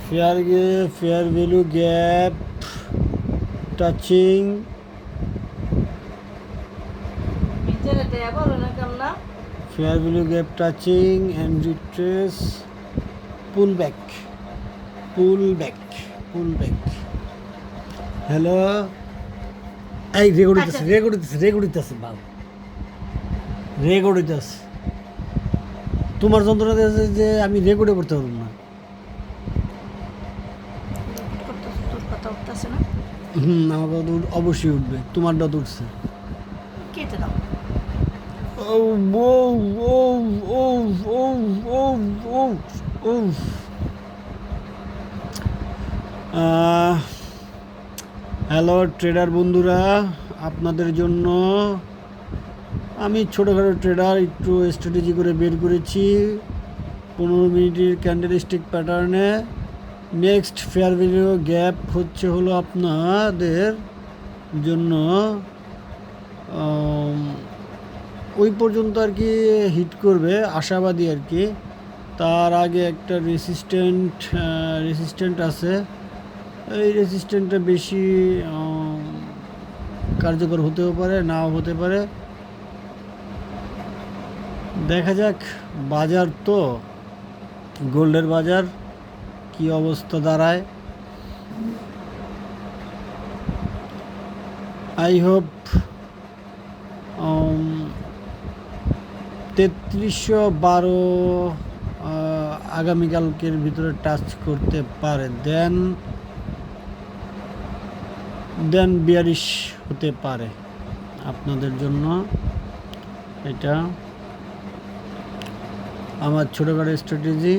fair value gap touching fair value gap touching and retrace pullback hello এই record হইতেছে বাবু record হইতেছে তোমার যন্ত্রণা আছে যে আমি রেকর্ডে করতে পারব না আমার কথা অবশ্যই উঠবে তোমারটা তো উঠছে কেটে দাও হ্যালো ট্রেডার বন্ধুরা, আপনাদের জন্য আমি ছোটোখাটো ট্রেডার একটু স্ট্র্যাটেজি করে বের করেছি 15 মিনিটের ক্যান্ডেলস্টিক প্যাটার্নে। নেক্সট ফেয়ার ভ্যালু গ্যাপ হলো আপনাদের জন্য ওই পর্যন্ত আর কি হিট করবে আশাবাদী আর কি। তার আগে একটা রেসিস্ট্যান্ট আছে, এই রেসিস্ট্যান্টটা বেশি কার্যকর হতেও পারে নাও হতে পারে, দেখা যাক। বাজার তো গোল্ডের বাজার কি অবস্থা দাঁড়ায়। আই হোপ 3312 আগামীকালকের ভিতরে টাচ করতে পারে, দেন বিয়ারিশ হতে পারে আপনাদের জন্য। এটা আমার ছোটোখাটো স্ট্র্যাটেজি।